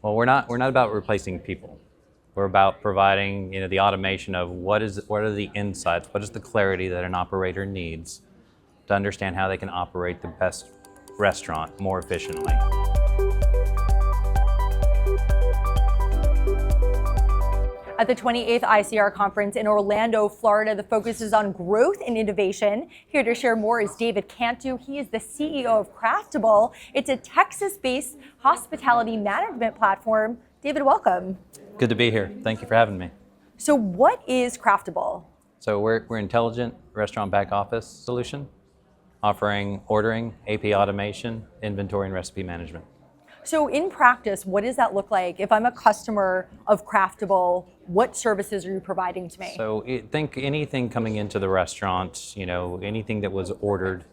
Well, we're not about replacing people. We're about providing, the automation of what are the insights, what is the clarity that an operator needs to understand how they can operate the best restaurant more efficiently. At the 28th ICR conference in Orlando, Florida, the focus is on growth and innovation. Here to share more is David Cantu. He is the CEO of Craftable. It's a Texas-based hospitality management platform. David, welcome. Good to be here. Thank you for having me. So what is Craftable? So we're intelligent restaurant back office solution, offering ordering, AP automation, inventory, and recipe management. So in practice, what does that look like? If I'm a customer of Craftable, what services are you providing to me? So think anything coming into the restaurant, anything that was ordered.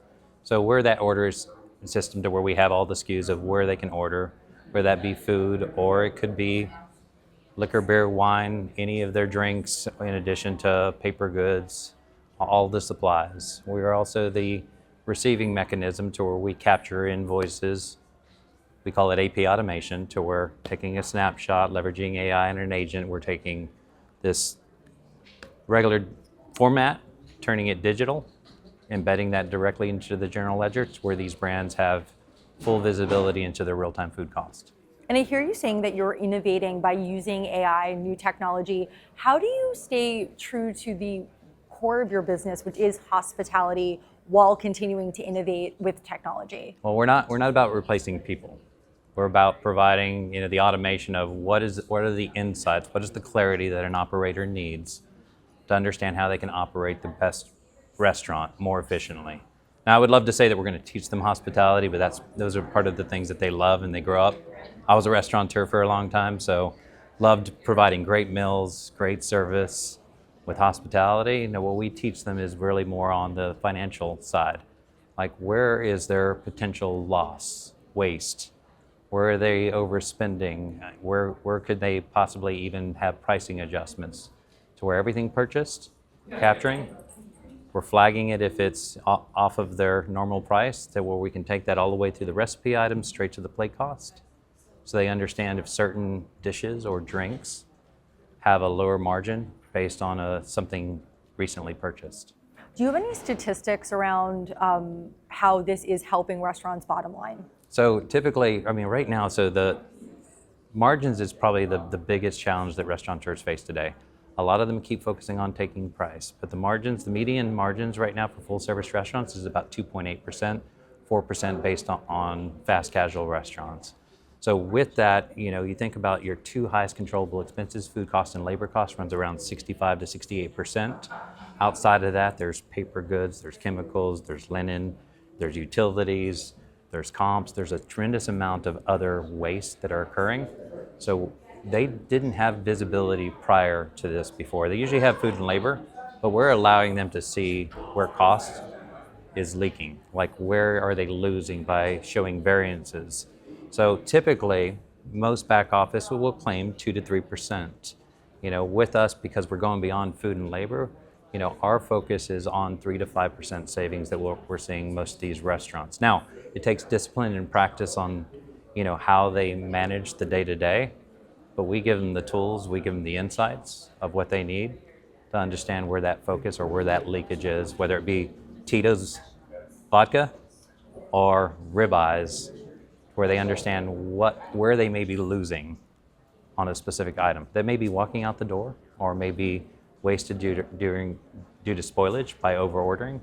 So where that orders system to where we have all the SKUs of where they can order, whether that be food or it could be liquor, beer, wine, any of their drinks, in addition to paper goods, all the supplies. We are also the receiving mechanism to where we capture invoices. We call it AP automation, to where taking a snapshot, leveraging AI and an agent, we're taking this regular format, turning it digital, embedding that directly into the general ledger, to where these brands have full visibility into their real-time food cost. And I hear you saying that you're innovating by using AI, new technology. How do you stay true to the core of your business, which is hospitality, while continuing to innovate with technology? Well, we're not about replacing people. We're about providing, the automation of what are the insights, what is the clarity that an operator needs to understand how they can operate the best restaurant more efficiently. Now, I would love to say that we're going to teach them hospitality, but those are part of the things that they love and they grow up. I was a restaurateur for a long time, so loved providing great meals, great service with hospitality. What we teach them is really more on the financial side. Like, where is their potential loss, waste? Where are they overspending? Where could they possibly even have pricing adjustments to where everything purchased, capturing, we're flagging it if it's off of their normal price, to where we can take that all the way through the recipe items straight to the plate cost. So they understand if certain dishes or drinks have a lower margin based on something recently purchased. Do you have any statistics around how this is helping restaurants' bottom line? So typically, right now, so the margins is probably the biggest challenge that restaurateurs face today. A lot of them keep focusing on taking price, but the median margins right now for full service restaurants is about 2.8%, 4% based on fast casual restaurants. So with that, you think about your two highest controllable expenses, food cost and labor cost, runs around 65 to 68%. Outside of that, there's paper goods, there's chemicals, there's linen, there's utilities, there's comps, there's a tremendous amount of other waste that are occurring. So they didn't have visibility prior to this before. They usually have food and labor, but we're allowing them to see where cost is leaking. Like, where are they losing by showing variances? So typically, most back office will claim 2 to 3%. With us, because we're going beyond food and labor, our focus is on 3 to 5% savings that we're seeing most of these restaurants. Now, it takes discipline and practice on, how they manage the day-to-day, but we give them the tools, we give them the insights of what they need to understand where that focus or where that leakage is, whether it be Tito's vodka or ribeyes, where they understand where they may be losing on a specific item. They may be walking out the door or may be wasted due to spoilage by over-ordering.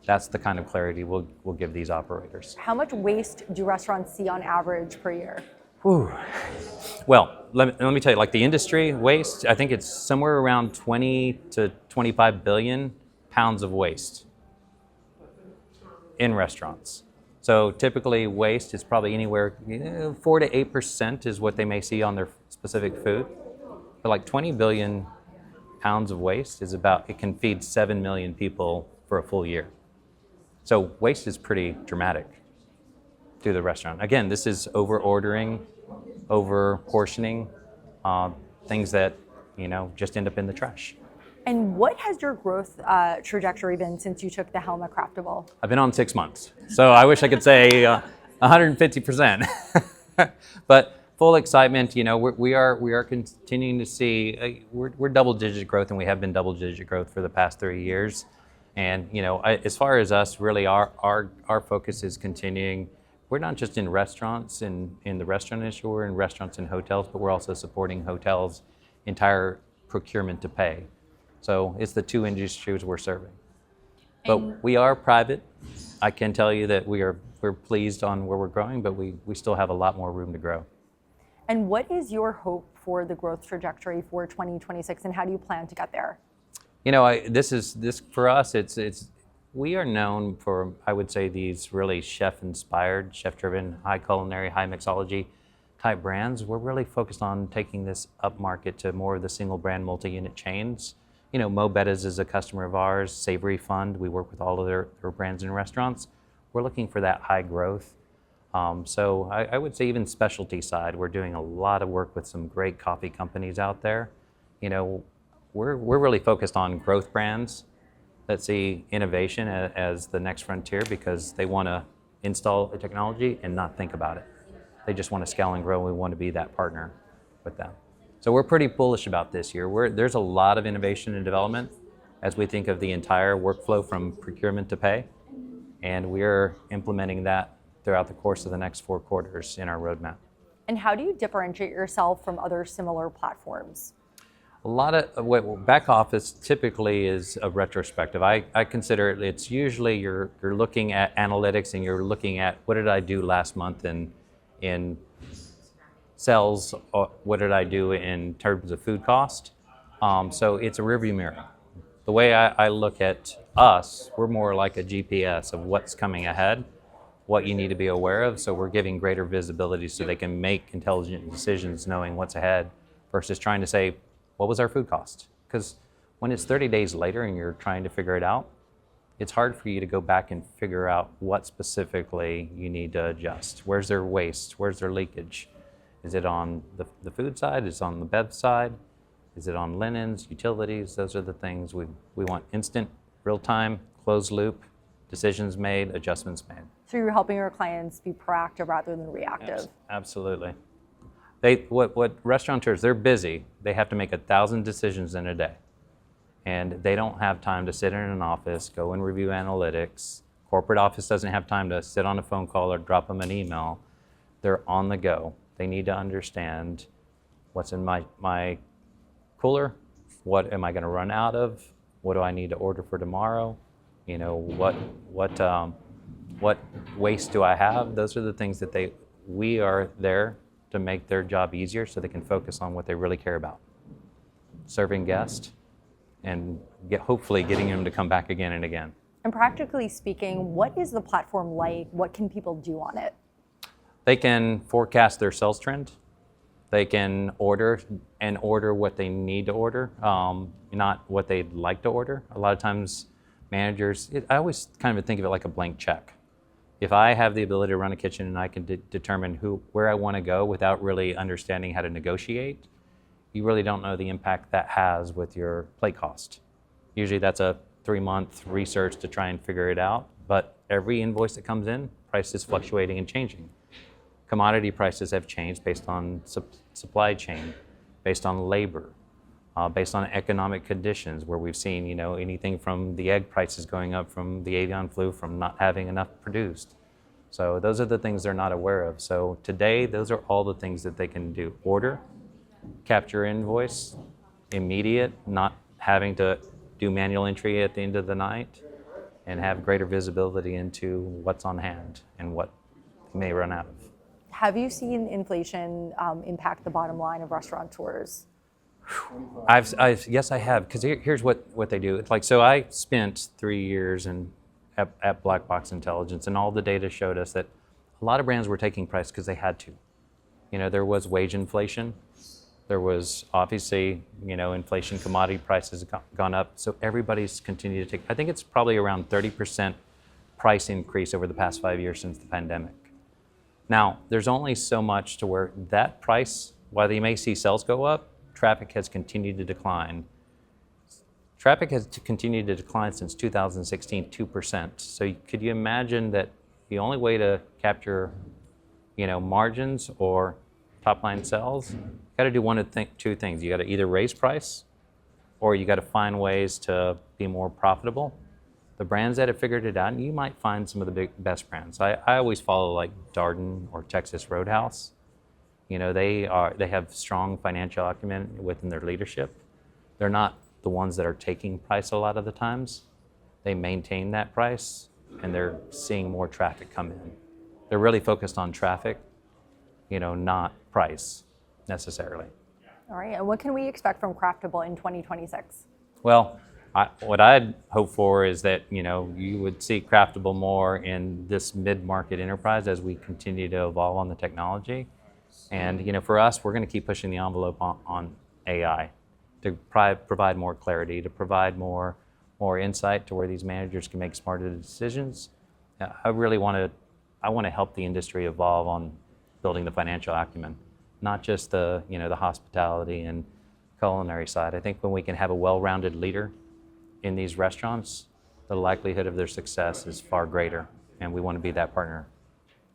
That's the kind of clarity we'll give these operators. How much waste do restaurants see on average per year? Ooh. Well, let me tell you, like the industry waste, I think it's somewhere around 20 to 25 billion pounds of waste in restaurants. So typically waste is probably anywhere 4 to 8% is what they may see on their specific food. But like 20 billion pounds of waste it can feed 7 million people for a full year. So waste is pretty dramatic through the restaurant. Again, this is over ordering, over portioning, things that, just end up in the trash. And what has your growth trajectory been since you took the helm at Craftable? I've been on 6 months, so I wish I could say 150%. But Full excitement. We are continuing to see we're double-digit growth, and we have been double-digit growth for the past 3 years. And as far as us, really, our focus is continuing. We're not just in restaurants in the restaurant industry. We're in restaurants and hotels, but we're also supporting hotels' entire procurement to pay. So it's the two industries we're serving. But we are private. I can tell you that we're pleased on where we're growing, but we still have a lot more room to grow. And what is your hope for the growth trajectory for 2026, and how do you plan to get there? This for us. We are known for, I would say, these really chef-inspired, chef-driven, high culinary, high mixology type brands. We're really focused on taking this up market to more of the single brand, multi-unit chains. Mo Bettas is a customer of ours. Savory Fund. We work with all of their brands in restaurants. We're looking for that high growth. So I would say even specialty side, we're doing a lot of work with some great coffee companies out there. We're really focused on growth brands that see innovation as the next frontier because they want to install a technology and not think about it. They just want to scale and grow. We want to be that partner with them. So we're pretty bullish about this year. There's a lot of innovation and development as we think of the entire workflow from procurement to pay, and we're implementing that throughout the course of the next 4 quarters in our roadmap. And how do you differentiate yourself from other similar platforms? A lot of back office typically is a retrospective. I consider it's usually you're looking at analytics and you're looking at what did I do last month in sales, or what did I do in terms of food cost. So it's a rearview mirror. The way I look at us, we're more like a GPS of what's coming ahead, what you need to be aware of. So we're giving greater visibility so they can make intelligent decisions knowing what's ahead versus trying to say, what was our food cost? Because when it's 30 days later and you're trying to figure it out, it's hard for you to go back and figure out what specifically you need to adjust. Where's their waste? Where's their leakage? Is it on the food side? Is it on the bev side? Is it on linens, utilities? Those are the things we want instant, real-time, closed loop, decisions made, adjustments made. So you're helping your clients be proactive rather than reactive. Absolutely. What restaurateurs, they're busy. They have to make 1,000 decisions in a day. And they don't have time to sit in an office, go and review analytics. Corporate office doesn't have time to sit on a phone call or drop them an email. They're on the go. They need to understand what's in my cooler, what am I going to run out of, what do I need to order for tomorrow, what waste do I have. Those are the things that we are there to make their job easier so they can focus on what they really care about, serving guests and hopefully getting them to come back again and again. And practically speaking, what is the platform like? What can people do on it? They can forecast their sales trend. They can order what they need to order, not what they'd like to order. A lot of times managers, I always kind of think of it like a blank check. If I have the ability to run a kitchen and I can determine where I want to go without really understanding how to negotiate, you really don't know the impact that has with your plate cost. Usually that's a 3-month research to try and figure it out, but every invoice that comes in, price is fluctuating and changing. Commodity prices have changed based on supply chain, based on labor, based on economic conditions, where we've seen, anything from the egg prices going up from the avian flu, from not having enough produced. So those are the things they're not aware of. So today, those are all the things that they can do. Order, capture invoice, immediate, not having to do manual entry at the end of the night, and have greater visibility into what's on hand and what they may run out of. Have you seen inflation impact the bottom line of restaurateurs? Yes, I have. Because here's what they do. It's like, so I spent 3 years at Black Box Intelligence, and all the data showed us that a lot of brands were taking price because they had to. There was wage inflation. There was obviously, inflation, commodity prices have gone up. So everybody's continued to take, I think it's probably around 30% price increase over the past 5 years since the pandemic. Now, there's only so much to where that price, while you may see sales go up, traffic has continued to decline. Traffic has continued to decline since 2016, 2%. So could you imagine that the only way to capture, margins or top line sales, you got to do one of two things. You got to either raise price, or you got to find ways to be more profitable. The brands that have figured it out, and you might find some of the best brands. I always follow like Darden or Texas Roadhouse. You know, they have strong financial acumen within their leadership. They're not the ones that are taking price a lot of the times. They maintain that price, and they're seeing more traffic come in. They're really focused on traffic, you know, not price necessarily. All right, and what can we expect from Craftable in 2026? Well, what I'd hope for is that, you know, you would see Craftable more in this mid-market enterprise as we continue to evolve on the technology. And, you know, for us, we're going to keep pushing the envelope on AI to provide more clarity, to provide more insight to where these managers can make smarter decisions. I want to help the industry evolve on building the financial acumen, not just the hospitality and culinary side. I think when we can have a well-rounded leader in these restaurants, the likelihood of their success is far greater, and we want to be that partner.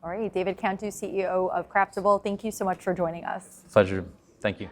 All right, David Cantu, CEO of Craftable, thank you so much for joining us. Pleasure. Thank you.